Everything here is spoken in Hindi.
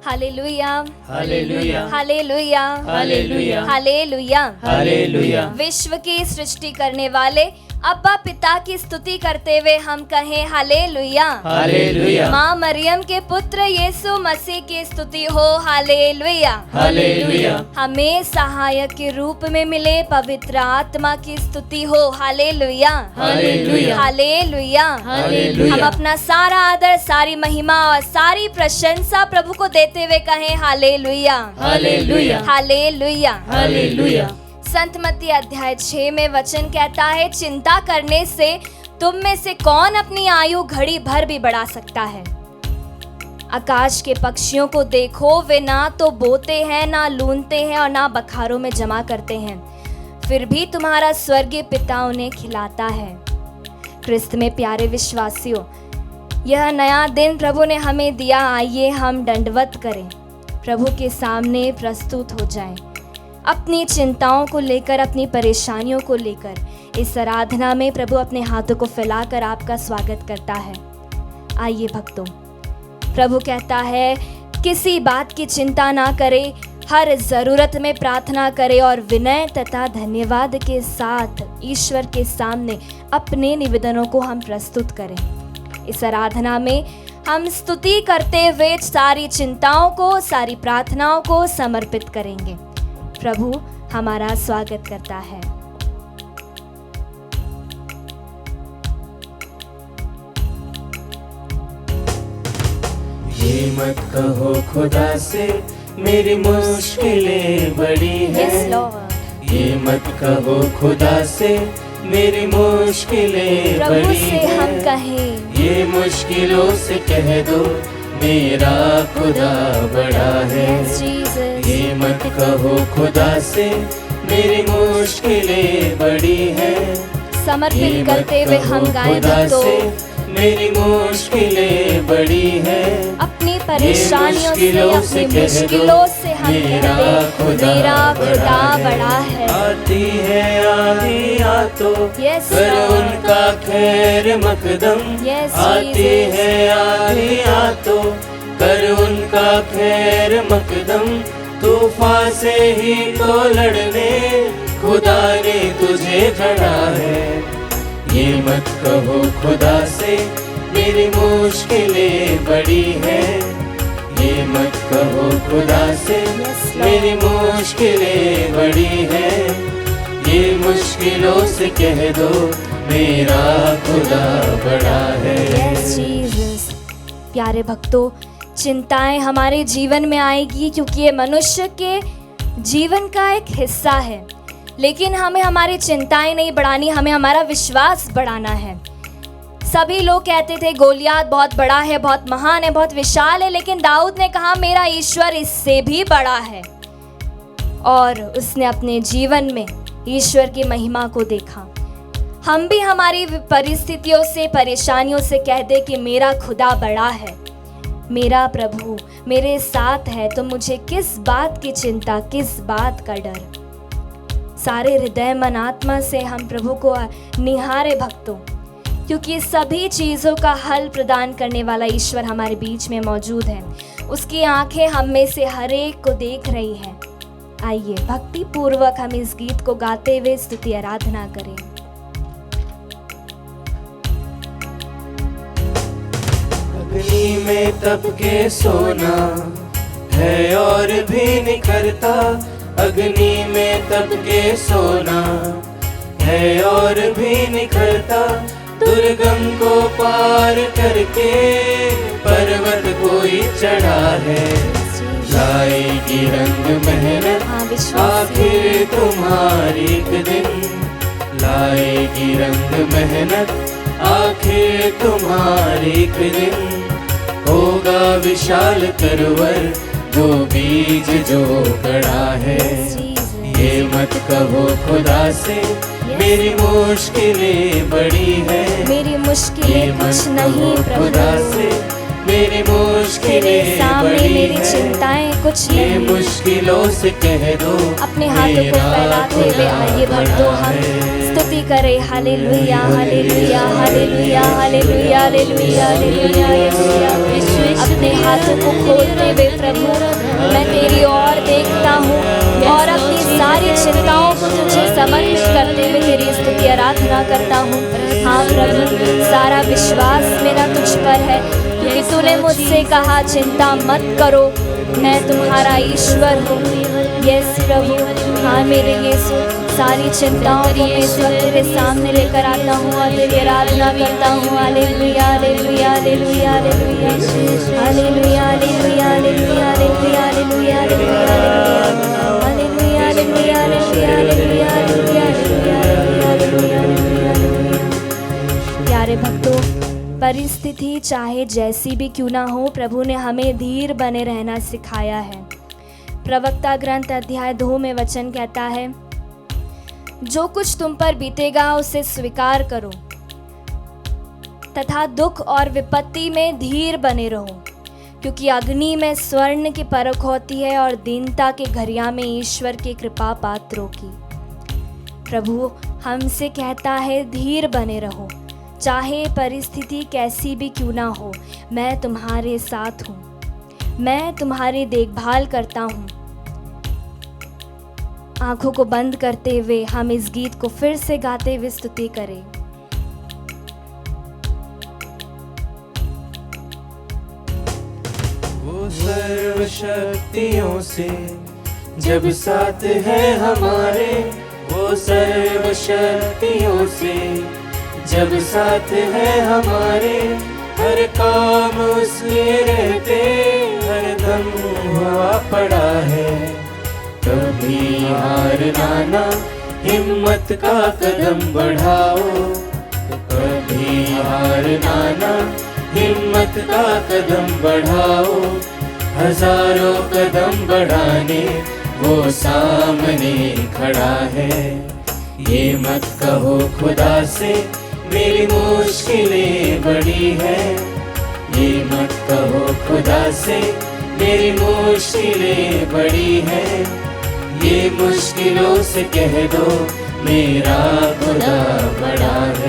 Hallelujah, hallelujah, hallelujah, hallelujah, hallelujah. Hallelujah. विश्व की सृष्टि करने वाले अब्बा पिता की स्तुति करते हुए हम कहें हालेलुया। हालेलुया, माँ मरियम के पुत्र यीशु मसीह की स्तुति हो। Hallelujah, hallelujah. हमें सहायक के रूप में मिले पवित्र आत्मा की स्तुति हो। Hallelujah, hallelujah, hallelujah. हालेलुया। हम अपना सारा आदर, सारी महिमा और सारी प्रशंसा प्रभु को देते हुए कहें हालेलुया, हालेलुया, हालेलुया, हालेलुया। संत मत्ती अध्याय 6 में वचन कहता है, चिंता करने से तुम में से कौन अपनी आयु घड़ी भर भी बढ़ा सकता है। आकाश के पक्षियों को देखो, वे ना तो बोते हैं, ना लूनते हैं और ना बखारों में जमा करते हैं, फिर भी तुम्हारा स्वर्गीय पिता उन्हें खिलाता है। क्रिस्त में प्यारे विश्वासियों, यह नया दिन प्रभु ने हमें दिया। आइए हम दंडवत करें, प्रभु के सामने प्रस्तुत हो जाएं, अपनी चिंताओं को लेकर, अपनी परेशानियों को लेकर। इस आराधना में प्रभु अपने हाथों को फैलाकर आपका स्वागत करता है। आइए भक्तों, प्रभु कहता है किसी बात की चिंता ना करे, हर ज़रूरत में प्रार्थना करे और विनय तथा धन्यवाद के साथ ईश्वर के सामने अपने निवेदनों को हम प्रस्तुत करें। इस आराधना में हम स्तुति करते हुए सारी चिंताओं को, सारी प्रार्थनाओं को समर्पित करेंगे। प्रभु हमारा स्वागत करता है। ये मत कहो खुदा से मेरी मुश्किलें बड़ी है। Yes, Lord. ये मत कहो खुदा से मेरी मुश्किलें प्रभु बड़ी से हम है। कहें, ये मुश्किलों से कह दो मेरा खुदा बड़ा है। Yes, Jesus. ये मत कहो खुदा से मेरी मुश्किलें बड़ी है। समर्पित करते हुए हम गाएं भक्तों, मेरी मुश्किलें बड़ी है। अपनी परेशानियों से, अपनी कह दो, मुश्किलों से हम मेरा कहते खुदा मेरा खुदा बड़ा है। आती है आंधियाँ तो Yes, कर Lord. उनका खैर मकदम। Yes, आती Jesus. है आंधियाँ तो कर उनका खैर मकदम। तूफान से ही तो लड़ने खुदा ने तुझे खड़ा है। ये मत कहो खुदा से मेरी मुश्किलें बड़ी है। ये मत कहो खुदा से Yes, Lord. मेरी मुश्किलें बड़ी है। ये मुश्किलों से कह दो मेरा खुदा बड़ा है। Yes, Jesus. प्यारे भक्तों, चिंताएं हमारे जीवन में आएगी क्योंकि ये मनुष्य के जीवन का एक हिस्सा है, लेकिन हमें हमारी चिंताएं नहीं बढ़ानी, हमें हमारा विश्वास बढ़ाना है। सभी लोग कहते थे गोलियात बहुत बड़ा है, बहुत महान है, बहुत विशाल है, लेकिन दाऊद ने कहा मेरा ईश्वर इससे भी बड़ा है, और उसने अपने जीवन में ईश्वर की महिमा को देखा। हम भी हमारी परिस्थितियों से, परेशानियों से कह दे कि मेरा खुदा बड़ा है, मेरा प्रभु मेरे साथ है, तो मुझे किस बात की चिंता, किस बात का डर। सारे हृदय मन आत्मा से हम प्रभु को निहारे भक्तों, क्योंकि सभी चीज़ों का हल प्रदान करने वाला ईश्वर हमारे बीच में मौजूद है। उसकी आंखें हम में से हर एक को देख रही हैं। आइए भक्ति पूर्वक हम इस गीत को गाते हुए स्तुति आराधना करें। अग्नि में तप के सोना है और भी निखरता। अग्नि में तप के सोना है और भी निखरता। दुर्गम को पार करके पर्वत कोई चढ़ा है। लाएगी रंग मेहनत आखिर तुम्हारी एक दिन। लाएगी रंग मेहनत आखिर तुम्हारी एक दिन। होगा विशाल तरवर जो बीज जो गड़ा है। ये मत कहो खुदा से मेरी मुश्किलें बड़ी है। मेरी मुश्किलें ये कुछ मत नहीं कहो खुदा प्रभु, से मेरी तेरे मुश्किलें सामने बड़ी मेरी है, चिंताएं कुछ ये नहीं। मुश्किलों से कह दो अपने हाथों को फैलाते हुए आइए भक्तों हम स्तुति करें। Hallelujah hallelujah hallelujah hallelujah hallelujah hallelujah hallelujah. अपने हाथों को खोलते हुए प्रभु मैं तेरी ओर देखता हूँ और अपनी सारी चिंताओं को तुझे समर्पित करते हुए तेरी स्तुति आराधना करता हूँ। हाँ प्रभु, सारा विश्वास मेरा तुझ पर है क्योंकि तूने मुझसे कहा चिंता मत करो, मैं तुम्हारा ईश्वर हूँ। यस प्रभु, हाँ मेरे यीशु, सारी चिंताओं को मैं इस वक्त तेरे सामने लेकर आता हूँ और तेरी आराधना करता हूँ। Hallelujah hallelujah hallelujah hallelujah hallelujah hallelujah hallelujah hallelujah hallelujah hallelujah hallelujah hallelujah hallelujah hallelujah. प्यारे भक्तों, परिस्थिति चाहे जैसी भी क्यों ना हो, प्रभु ने हमें धीर बने रहना सिखाया है। प्रवक्ता ग्रंथ अध्याय 2 में वचन कहता है, जो कुछ तुम पर बीतेगा उसे स्वीकार करो तथा दुख और विपत्ति में धीर बने रहो, क्योंकि अग्नि में स्वर्ण की परख होती है और दीनता के घड़िया में ईश्वर के कृपा पात्रों की। प्रभु हमसे कहता है धीर बने रहो, चाहे परिस्थिति कैसी भी क्यों ना हो, मैं तुम्हारे साथ हूँ, मैं तुम्हारी देखभाल करता हूँ। आंखों को बंद करते हुए हम इस गीत को फिर से गाते हुए स्तुति करें। वो सर्वशक्तियों से जब साथ है हमारे, वो सर्वशक्तियों से जब साथ है हमारे, हर काम उसके रहते हर दम हुआ पड़ा है। कभी हारना ना, हिम्मत का कदम बढ़ाओ, कभी हारना ना, हिम्मत का कदम बढ़ाओ। हजारों कदम बढ़ाने वो सामने खड़ा है। ये मत कहो खुदा से मेरी मुश्किलें बड़ी है, ये मत कहो खुदा से मेरी मुश्किलें बड़ी है। ये मुश्किलों से कह दो मेरा खुदा बड़ा है।